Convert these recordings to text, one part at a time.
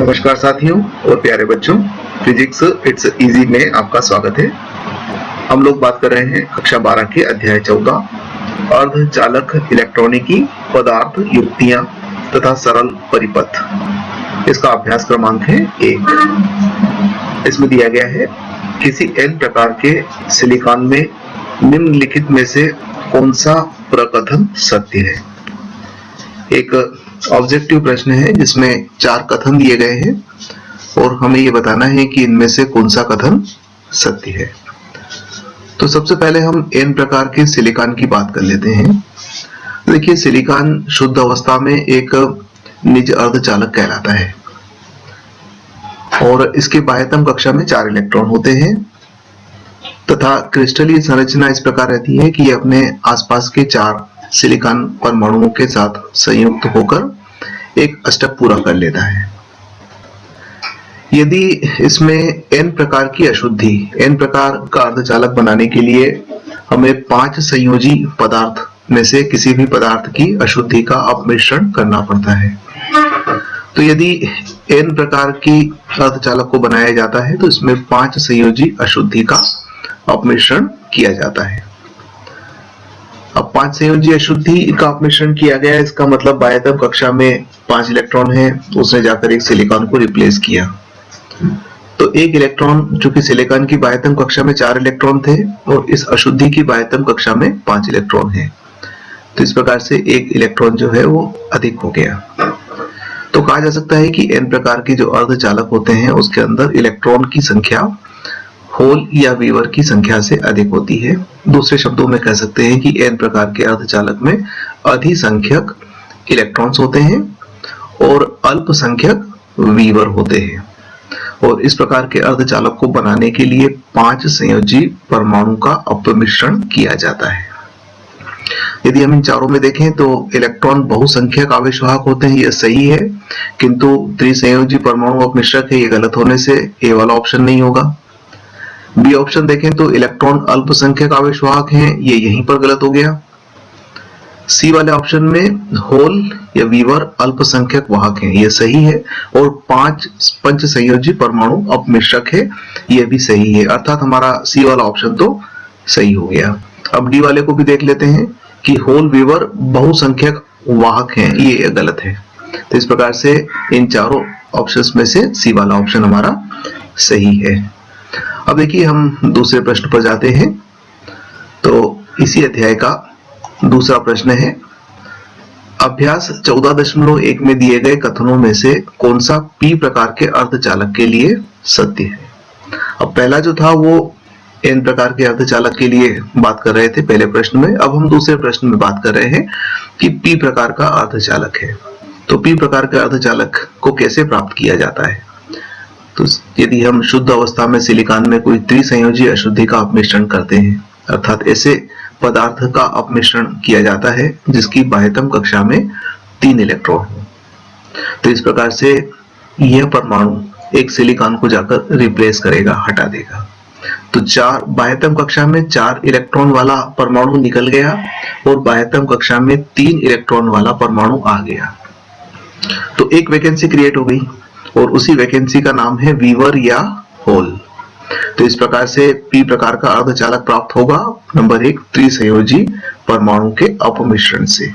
नमस्कार साथियों और प्यारे बच्चों, फिजिक्स इट्स इजी में आपका स्वागत है। हम लोग बात कर रहे हैं कक्षा 12 के अध्याय 14 अर्धचालक इलेक्ट्रॉनिकी पदार्थ युक्तियां तथा सरल परिपथ। इसका अभ्यास क्रमांक है 1। इसमें दिया गया है किसी n प्रकार के सिलिकॉन में निम्नलिखित में से कौन सा प्रकथन सत्य है। एक ऑब्जेक्टिव प्रश्न है जिसमें 4 कथन दिए गए हैं और हमें ये बताना है कि इनमें से कौन सा कथन सत्य है। तो सबसे पहले हम n प्रकार के सिलिकॉन की बात कर लेते हैं। देखिए, सिलिकॉन शुद्ध अवस्था में एक निज अर्धचालक कहलाता है और इसके बाह्यतम कक्षा में 4 इलेक्ट्रॉन होते हैं तथा क्रिस्टलीय संरचना इस प्रकार रहती है कि ये अपने आसपास के 4 सिलिकॉन परमाणुओं के साथ संयुक्त होकर एक अष्टक पूरा कर लेता है। यदि इसमें n प्रकार की अशुद्धि, n प्रकार का अर्धचालक बनाने के लिए हमें 5 संयोजी पदार्थ में से किसी भी पदार्थ की अशुद्धि का अपमिश्रण करना पड़ता है। तो यदि n प्रकार की अर्धचालक को बनाया जाता है तो इसमें 5 संयोजी अशुद्धि का अपमिश्रण किया जाता है। अब 5 संयोजी अशुद्धि का अपमिश्रण किया गया, इसका मतलब बाह्यतम कक्षा में 5 इलेक्ट्रॉन है, उसने जाकर एक सिलिकॉन को रिप्लेस किया। तो एक इलेक्ट्रॉन, चूंकि सिलिकॉन की बाह्यतम कक्षा में 4 इलेक्ट्रॉन थे और इस अशुद्धि की बाह्यतम कक्षा में 5 इलेक्ट्रॉन है, तो इस प्रकार से एक इलेक्ट्रॉन जो है वो अधिक हो गया। तो कहा जा सकता है कि n प्रकार के जो अर्धचालक होते हैं उसके अंदर इलेक्ट्रॉन की संख्या होल या वीवर की संख्या से अधिक होती है। दूसरे शब्दों में कह सकते हैं कि n प्रकार के अर्धचालक में अधिसंख्यक इलेक्ट्रॉन्स होते हैं और अल्पसंख्यक वीवर होते हैं। और इस प्रकार के अर्धचालक को बनाने के लिए 5 संयोजी परमाणु का अपमिश्रण किया जाता है। यदि हम इन चारों में देखें तो इलेक्ट्रॉन बहुसंख्यक आवेशवाहक होते हैं, यह सही है, किंतु त्रिसंयोजी परमाणु अपमिश्रक है, यह गलत होने से ए वाला ऑप्शन नहीं होगा। बी ऑप्शन देखें तो इलेक्ट्रॉन अल्पसंख्यक आवेशवाहक हैं, ये यहीं पर गलत हो गया। सी वाले ऑप्शन में होल या वीवर अल्पसंख्यक वाहक हैं, यह सही है, और 5 पंच संयोजी परमाणु अपमिश्रक है, यह भी सही है। अर्थात हमारा सी वाला ऑप्शन तो सही हो गया। अब डी वाले को भी देख लेते हैं कि होल वीवर बहुसंख्यक वाहक हैं, ये गलत है। तो इस प्रकार से इन चारों ऑप्शंस में से सी वाला ऑप्शन हमारा सही है। अब देखिए, हम दूसरे प्रश्न पर जाते हैं। तो इसी अध्याय का दूसरा प्रश्न है, अभ्यास 14.1 में दिए गए कथनों में से कौन सा पी प्रकार के अर्धचालक के लिए सत्य है। अब पहला जो था वो एन प्रकार के अर्धचालक के लिए बात कर रहे थे पहले प्रश्न में। अब हम दूसरे प्रश्न में बात कर रहे हैं कि पी प्रकार का अर्धचालक है। तो पी प्रकार के अर्धचालक को कैसे प्राप्त किया जाता है। तो यदि हम शुद्ध अवस्था में सिलिकॉन में कोई त्रिसंयोजी अशुद्धि का अपमिश्रण करते हैं, अर्थात ऐसे पदार्थ का अपमिश्रण किया जाता है जिसकी बाह्यतम कक्षा में 3 इलेक्ट्रॉन हो, तो इस प्रकार से यह परमाणु एक सिलिकॉन को जाकर रिप्लेस करेगा, हटा देगा। तो 4 बाह्यतम कक्षा में 4 इलेक्ट्रॉन वाला परमाणु निकल गया और बाह्यतम कक्षा में 3 इलेक्ट्रॉन वाला परमाणु आ गया। तो एक वैकेंसी क्रिएट हो गई और उसी वैकेंसी का नाम है वीवर या होल। तो इस प्रकार से पी प्रकार का अर्धचालक प्राप्त होगा, नंबर 1 त्रिसंयोजी परमाणु के अपमिश्रण से।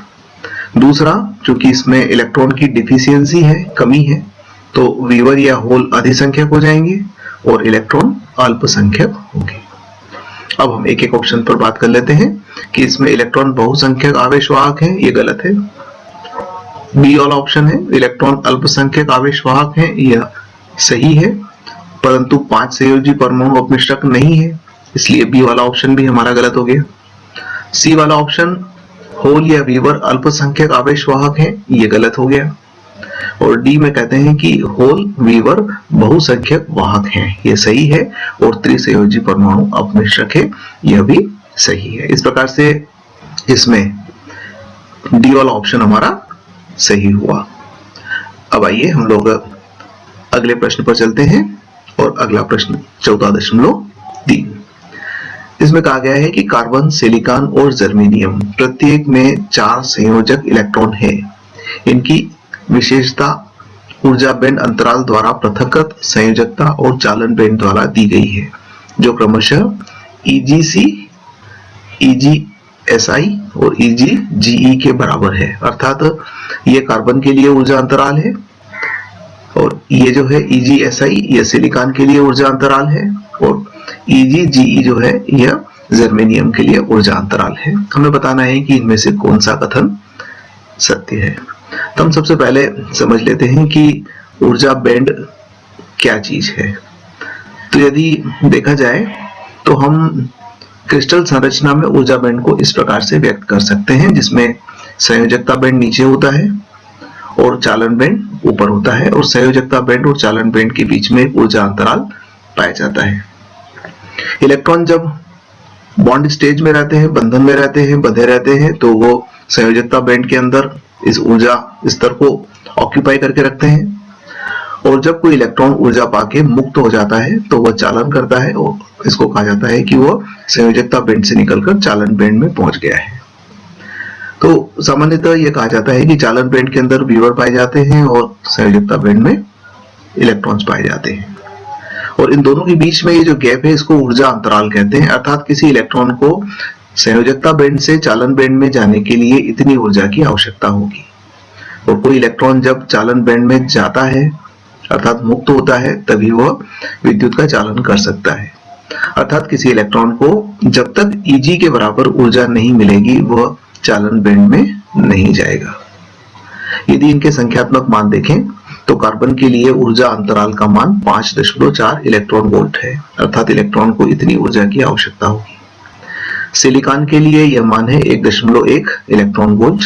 दूसरा, चूंकि इसमें इलेक्ट्रॉन की डिफिशियंसी है, कमी है, तो वीवर या होल अधिसंख्यक हो जाएंगे और इलेक्ट्रॉन अल्पसंख्यक होंगे। अब हम एक एक ऑप्शन पर बात कर लेते हैं कि इसमें इलेक्ट्रॉन बहुसंख्यक आवेशवाहक है, ये गलत है। बी वाला ऑप्शन है इलेक्ट्रॉन अल्पसंख्यक आवेशवाहक है, यह सही है, परंतु 5 संयोजी परमाणु अपमिश्रक नहीं है, इसलिए बी वाला ऑप्शन भी हमारा गलत हो गया। सी वाला ऑप्शन होल या वीवर अल्पसंख्यक आवेशवाहक है, यह गलत हो गया। और डी में कहते हैं कि होल वीवर बहुसंख्यक वाहक हैं, यह सही है, और त्रिसंयोजी परमाणु अपमिश्रक है, यह भी सही है। इस प्रकार से इसमें डी वाला ऑप्शन हमारा सही हुआ। अब आइए हम लोग अगले प्रश्न पर चलते हैं और अगला प्रश्न 14.3। इसमें कहा गया है कि कार्बन, सिलिकॉन और जर्मेनियम प्रत्येक में 4 संयोजक इलेक्ट्रॉन है। इनकी विशेषता ऊर्जा बैंड अंतराल द्वारा पृथक्कृत संयोजकता और चालन बैंड द्वारा दी गई है, जो क्रमशः EgC, EgSi और EgGe के बराबर है। अर्थात ये कार्बन के लिए ऊर्जा अंतराल है और ये जो है EgSi ये सिलिकॉन के लिए ऊर्जा अंतराल है और EgGe जो है यह जर्मेनियम के लिए ऊर्जा अंतराल है। हमें बताना है कि इनमें से कौन सा कथन सत्य है। तो हम सबसे पहले समझ लेते हैं कि ऊर्जा बैंड क्या चीज है। तो यदि देखा जाए तो हम क्रिस्टल संरचना में ऊर्जा बैंड को इस प्रकार से व्यक्त कर सकते हैं, जिसमें संयोजकता बैंड नीचे होता है और चालन बैंड ऊपर होता है और संयोजकता बैंड और चालन बैंड के बीच में ऊर्जा अंतराल पाया जाता है। इलेक्ट्रॉन जब बॉन्ड स्टेज में रहते हैं, बंधन में रहते हैं, बंधे रहते हैं, तो वो संयोजकता बैंड के अंदर इस ऊर्जा स्तर को ऑक्यूपाई करके रखते हैं और जब कोई इलेक्ट्रॉन ऊर्जा पाके मुक्त हो जाता है तो वह चालन करता है और इसको कहा जाता है कि वह संयोजकता बैंड से निकलकर चालन बैंड में पहुंच गया है। तो सामान्यतः यह कहा जाता है कि चालन बैंड के अंदर व्यूअर पाए जाते हैं और संयोजकता बैंड में इलेक्ट्रॉन्स पाए जाते हैं और इन दोनों के बीच में ये जो गैप है इसको ऊर्जा अंतराल कहते हैं। अर्थात किसी इलेक्ट्रॉन को संयोजकता बैंड से चालन बैंड में जाने के लिए इतनी ऊर्जा की आवश्यकता होगी और कोई इलेक्ट्रॉन जब चालन बैंड में जाता है अर्थात मुक्त होता है तभी वह विद्युत का चालन कर सकता है। अर्थात किसी इलेक्ट्रॉन को जब तक Eg के बराबर ऊर्जा नहीं मिलेगी वह चालन बैंड में नहीं जाएगा। यदि इनके संख्यात्मक मान देखें तो कार्बन के लिए ऊर्जा अंतराल का मान 5.4 इलेक्ट्रॉन वोल्ट है, अर्थात इलेक्ट्रॉन को इतनी ऊर्जा की आवश्यकता होगी। सिलिकॉन के लिए यह मान है 1.1 इलेक्ट्रॉन वोल्ट,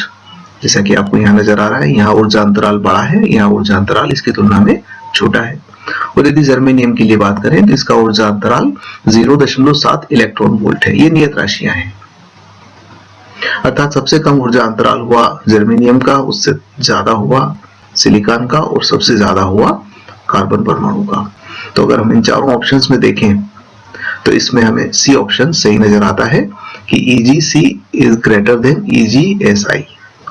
जैसा कि आपको यहाँ नजर आ रहा है। यहाँ ऊर्जा अंतराल बड़ा है, यहाँ ऊर्जा अंतराल इसकी तुलना में छोटा है। और यदि जर्मेनियम की लिए बात करें तो इसका ऊर्जा अंतराल 0.7 इलेक्ट्रॉन वोल्ट है। ये नियत राशियां हैं, अर्थात सबसे कम ऊर्जा अंतराल हुआ जर्मेनियम का, उससे ज्यादा हुआ सिलिकॉन का और सबसे ज्यादा हुआ कार्बन परमाणु का। तो अगर हम इन चारों ऑप्शंस में देखें तो इसमें हमें सी ऑप्शन सही नजर आता है कि EgC is greater than EgSi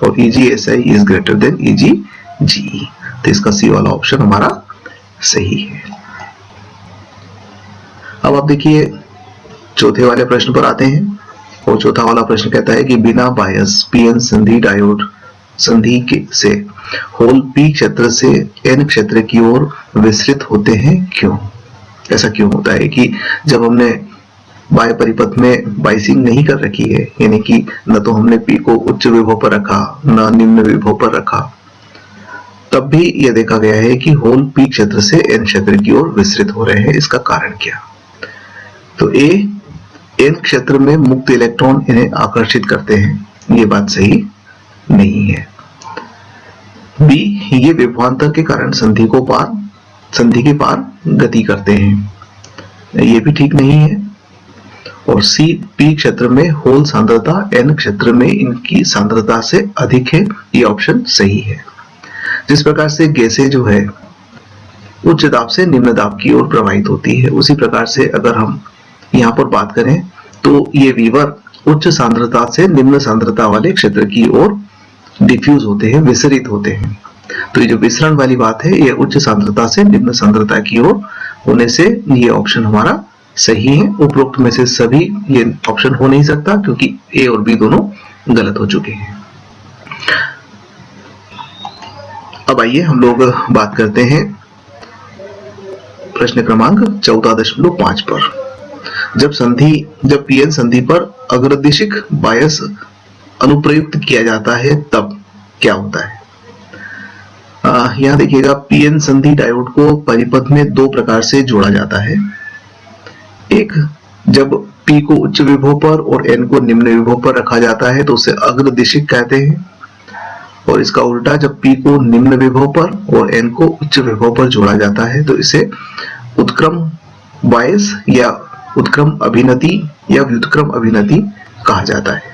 और EgSi is greater than EgGe। तो इसका सी वाला ऑप्शन हमारा सही है। अब आप देखिए चौथे वाले प्रश्न पर आते हैं और चौथा वाला प्रश्न कहता है कि बिना बायस पीएन संधि डायोड संधि से होल P क्षेत्र से N क्षेत्र की ओर विस्तृत होते हैं, क्यों? ऐसा क्यों होता है कि जब हमने बाह्य परिपथ में बाइसिंग नहीं कर रखी है, यानी कि न तो हमने P को उच्च विभव पर रखा न निम्न विभव पर रखा, तब भी यह देखा गया है कि होल P क्षेत्र से N क्षेत्र की ओर विस्तृत हो रहे हैं। इसका कारण क्या? तो A N क्षेत्र में मुक्त इलेक्ट्रॉन इन्हें आकर्षित करते हैं, ये बात सही नहीं है। B ये विभवांतर के कारण संधि के पार गति करते हैं, ये भी ठीक नहीं है। और C P क्षेत्र में होल सांद्रता N क्षेत्र में इनकी सांद्रता से अधिक है, ये ऑप्शन सही है। जिस प्रकार से गैसें जो है उच्च दाब से निम्न दाब की ओर प्रवाहित होती है, उसी प्रकार से अगर हम यहाँ पर बात करें तो ये वीवर उच्च सांद्रता से निम्न सांद्रता वाले क्षेत्र की ओर डिफ्यूज होते हैं, विसरित होते हैं। तो ये जो विसरण वाली बात है ये उच्च सांद्रता से निम्न सांद्रता की ओर होने से ये ऑप्शन हमारा सही है। उपरोक्त में से सभी ये ऑप्शन हो नहीं सकता क्योंकि ए और बी दोनों गलत हो चुके हैं। अब आइए हम लोग बात करते हैं प्रश्न क्रमांक 14.5 पर। जब पीएन संधि पर अग्रदिशिक बायस अनुप्रयुक्त किया जाता है तब क्या होता है? यहाँ देखिएगा पीएन संधि डायोड को परिपथ में दो प्रकार से जोड़ा जाता है। एक, जब P को उच्च विभव पर और N को निम्न विभव पर रखा जाता है तो उसे अग्रदिशिक कहते हैं, और इसका उल्टा जब P को निम्न विभव पर और N को उच्च विभव पर जोड़ा जाता है तो इसे उत्क्रम बायस या उत्क्रम अभिनति या व्युत्क्रम अभिनति कहा जाता है।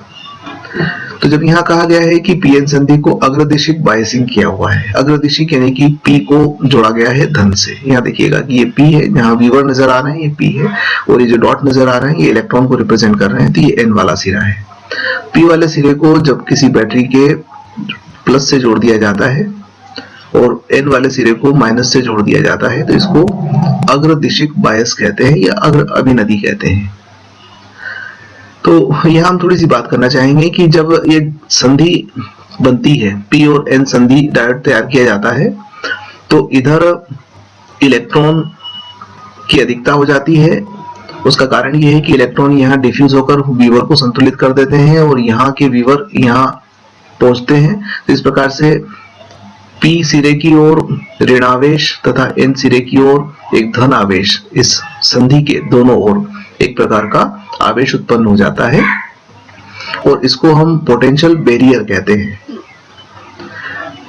तो जब यहाँ कहा गया है कि पीएन संधि को अग्रदिशिक बायसिंग किया हुआ है, अग्रदिशिक यानी कि P को जोड़ा गया है धन से। यहाँ देखिएगा कि ये P है, जहाँ वीवर नजर आ रहा है ये P है और ये जो डॉट नजर आ रहा है ये इलेक्ट्रॉन को रिप्रेजेंट कर रहे हैं, तो ये N वाला सिरा है। P वाले सिरे को जब किसी बैटरी के प्लस से जोड़ दिया जाता है और n वाले सिरे को माइनस से जोड़ दिया जाता है, तो इसको अग्रदिशिक बायस कहते हैं या अग्र अभिनति कहते हैं। तो यहाँ हम थोड़ी सी बात करना चाहेंगे कि जब ये संधि बनती है, P और N संधि डायोड तैयार किया जाता है, तो इधर इलेक्ट्रॉन की अधिकता हो जाती है। उसका कारण यह है कि इलेक्ट्रॉन यहाँ डिफ्यूज होकर वीवर को संतुलित कर देते हैं और यहाँ के वीवर यहाँ पहुंचते हैं। तो इस प्रकार से P सिरे की ओर ऋणावेश तथा N सिरे की ओर एक धन आवेश, इस संधि के दोनों ओर एक प्रकार का आवेश उत्पन्न हो जाता है और इसको हम पोटेंशियल बैरियर कहते हैं।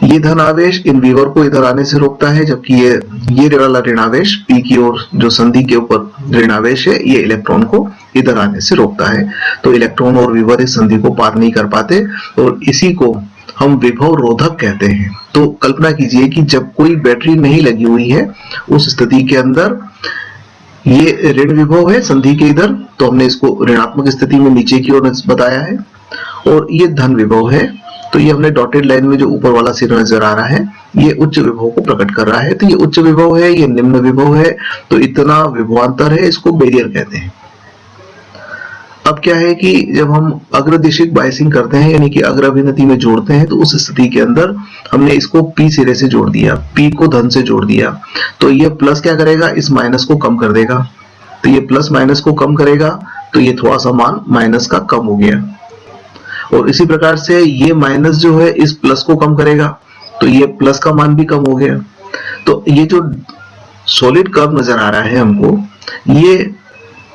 ये धन आवेश इन वीवर को इधर आने से रोकता है, जबकि ये वाला ऋणावेश P की ओर जो संधि के ऊपर ऋणावेश है, ये इलेक्ट्रॉन को इधर आने से रोकता है। तो इलेक्ट्रॉन और वीवर इस संधि को पार नहीं कर पाते और इसी को हम विभव रोधक कहते हैं। तो कल्पना कीजिए कि जब कोई बैटरी नहीं लगी हुई है, उस स्थिति के अंदर ये ऋण विभव है संधि के इधर, तो हमने इसको ऋणात्मक स्थिति में नीचे की ओर बताया है, और ये धन विभव है, तो ये हमने डॉटेड लाइन में जो ऊपर वाला सिरा नजर आ रहा है, ये उच्च विभव को प्रकट कर रहा है। तो ये उच्च विभव है, ये निम्न विभव है, तो इतना विभवांतर है, इसको बैरियर कहते हैं। अब क्या है कि जब हम अग्रदिशिक बायसिंग करते हैं, यानी कि अग्र अभिनति में जोड़ते हैं, तो उस स्थिति के अंदर हमने इसको P सिरे से जोड़ दिया, P को धन से जोड़ दिया, तो ये प्लस क्या करेगा, इस माइनस को कम कर देगा। तो ये प्लस माइनस को कम करेगा, तो ये थोड़ा सा मान माइनस का कम हो गया, और इसी प्रकार से ये माइनस जो है इस प्लस को कम करेगा, तो ये प्लस का मान भी कम हो गया। तो ये जो सॉलिड कर्व नजर आ रहा है हमको, ये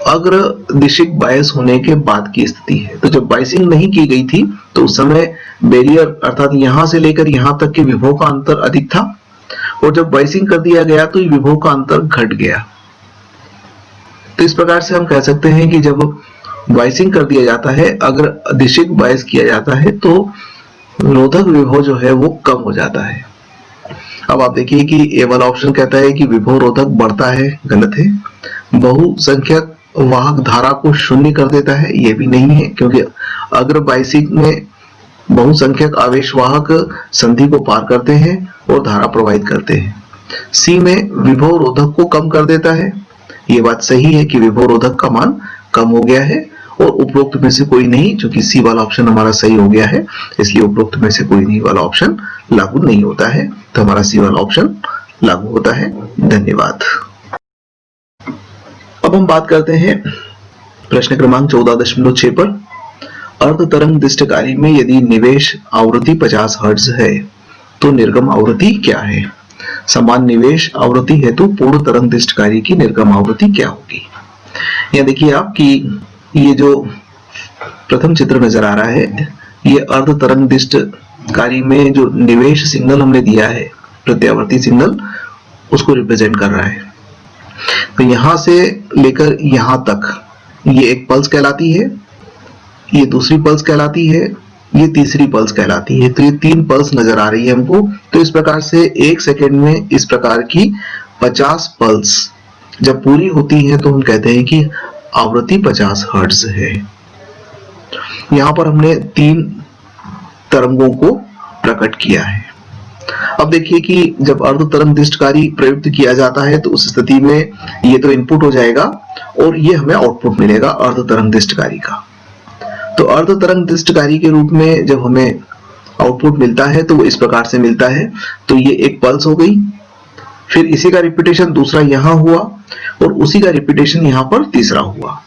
अग्रदिशिक बायस होने के बाद की स्थिति है। तो जब बायसिंग नहीं की गई थी, तो उस समय बैरियर अर्थात यहां से लेकर यहां तक के विभव का अंतर अधिक था, और जब बायसिंग कर दिया गया तो विभव का अंतर घट गया। तो इस प्रकार से हम कह सकते हैं कि जब बायसिंग कर दिया जाता है, अग्रदिशिक बायस किया जाता है, तो रोधक विभव जो है वो कम हो जाता है। अब आप देखिए कि ए वाला ऑप्शन कहता है कि विभव रोधक बढ़ता है, गलत है। बहुसंख्यक वाहक धारा को शून्य कर देता है, यह भी नहीं है, क्योंकि अग्र बायसिंग में बहुसंख्यक आवेश वाहक संधि को पार करते हैं और धारा प्रवाहित करते हैं। सी में विभव रोधक को कम कर देता है, ये बात सही है कि विभव रोधक का मान कम हो गया है, और उपरोक्त में से कोई नहीं, क्योंकि सी वाला ऑप्शन हमारा सही हो गया है, इसलिए उपरोक्त में से कोई नहीं वाला ऑप्शन लागू नहीं होता है, तो हमारा सी वाला ऑप्शन लागू होता है। धन्यवाद। अब हम बात करते हैं प्रश्न क्रमांक 14.6 पर। अर्ध तरंग दिष्टकारी में यदि निवेश आवृत्ति 50 हर्ट्ज है, तो निर्गम आवृत्ति क्या है? समान निवेश आवृत्ति हेतु पूर्ण तरंग दिष्टकारी की निर्गम आवृत्ति क्या होगी? यहाँ देखिए आप कि ये जो प्रथम चित्र नजर आ रहा है, ये अर्ध तरंग दिष्टकारी में जो निवेश सिग्नल हमने दिया है, प्रत्यावर्ती सिग्नल, उसको रिप्रेजेंट कर रहा है। तो यहां से लेकर यहां तक ये एक पल्स कहलाती है, ये दूसरी पल्स कहलाती है, ये तीसरी पल्स कहलाती है। तो ये 3 पल्स नजर आ रही है हमको। तो इस प्रकार से 1 सेकेंड में इस प्रकार की 50 पल्स जब पूरी होती है, तो हम कहते हैं कि आवृत्ति 50 हर्ट्ज है। यहां पर हमने 3 तरंगों को प्रकट किया है। अब देखिए कि जब अर्ध तरंग दिष्टकारी प्रयुक्त किया जाता है, तो उस स्थिति में ये तो इनपुट हो जाएगा और ये हमें आउटपुट मिलेगा अर्ध तरंग दिष्टकारी का। तो अर्ध तरंग दिष्टकारी के रूप में जब हमें आउटपुट मिलता है, तो वो इस प्रकार से मिलता है। तो ये एक पल्स हो गई, फिर इसी का रिपीटेशन दूसरा यहां हुआ, और उसी का रिपीटेशन यहां पर तीसरा हुआ।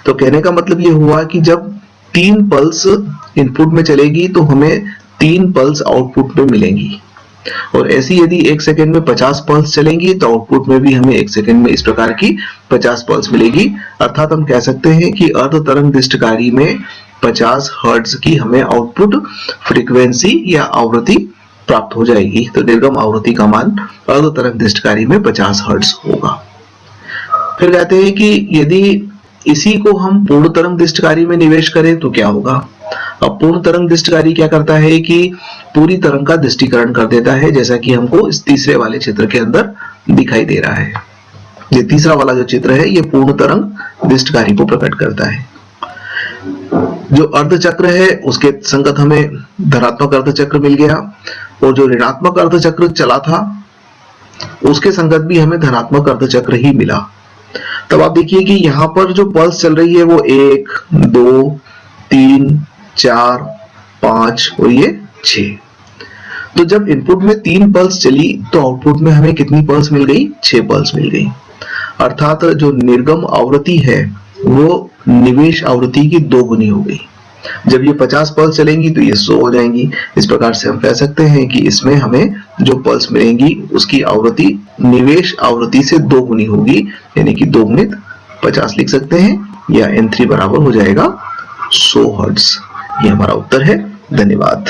तो कहने का मतलब ये हुआ कि जब 3 पल्स इनपुट में चलेगी, तो हमें 3 पल्स आउटपुट में मिलेंगी, और ऐसी यदि 1 सेकेंड में 50 पल्स चलेंगी, तो आउटपुट में भी हमें 1 सेकेंड में इस प्रकार की 50 पल्स मिलेगी। अर्थात हम कह सकते हैं कि अर्ध तरंग दिष्टकारी में 50 हर्ट्ज की हमें आउटपुट फ्रीक्वेंसी या आवृत्ति प्राप्त हो जाएगी। तो निर्गम आवृत्ति का मान अर्ध तरंग दिष्टकारी में 50 हर्ट्ज होगा। फिर कहते हैं कि यदि इसी को हम पूर्ण तरंग दिष्टकारी में निवेश करें, तो क्या होगा? अब पूर्ण तरंग दिष्टकारी क्या करता है कि पूरी तरंग का दृष्टिकरण कर देता है, जैसा कि हमको इस तीसरे वाले चित्र के अंदर दिखाई दे रहा है। ये तीसरा वाला जो चित्र है, ये पूर्ण तरंग दिष्टकारी को प्रकट करता है। जो अर्धचक्र है, उसके संगत हमें धनात्मक अर्धचक्र मिल गया, और जो ऋणात्मक अर्धचक्र चला था उसके संगत भी हमें धनात्मक अर्धचक्र ही मिला। तब आप देखिए कि यहाँ पर जो पल्स चल रही है वो 1, 2, 3, 4, 5 और ये 6। तो जब इनपुट में 3 पल्स चली तो आउटपुट में हमें कितनी पल्स मिल गई? 6 पल्स मिल गई। अर्थात जो निर्गम आवृत्ति है वो निवेश आवृत्ति की 2 गुनी हो गई। जब ये 50 पल्स चलेंगी तो ये 100 हो जाएंगी। इस प्रकार से हम कह सकते हैं कि इसमें हमें जो पल्स मिलेंगी उसकी आवृत्ति निवेश आवृत्ति से 2 गुनी होगी, यानी कि 2 गुणित 50 लिख सकते हैं, या N3 बराबर हो जाएगा 100 हर्ट्ज। ये हमारा उत्तर है। धन्यवाद।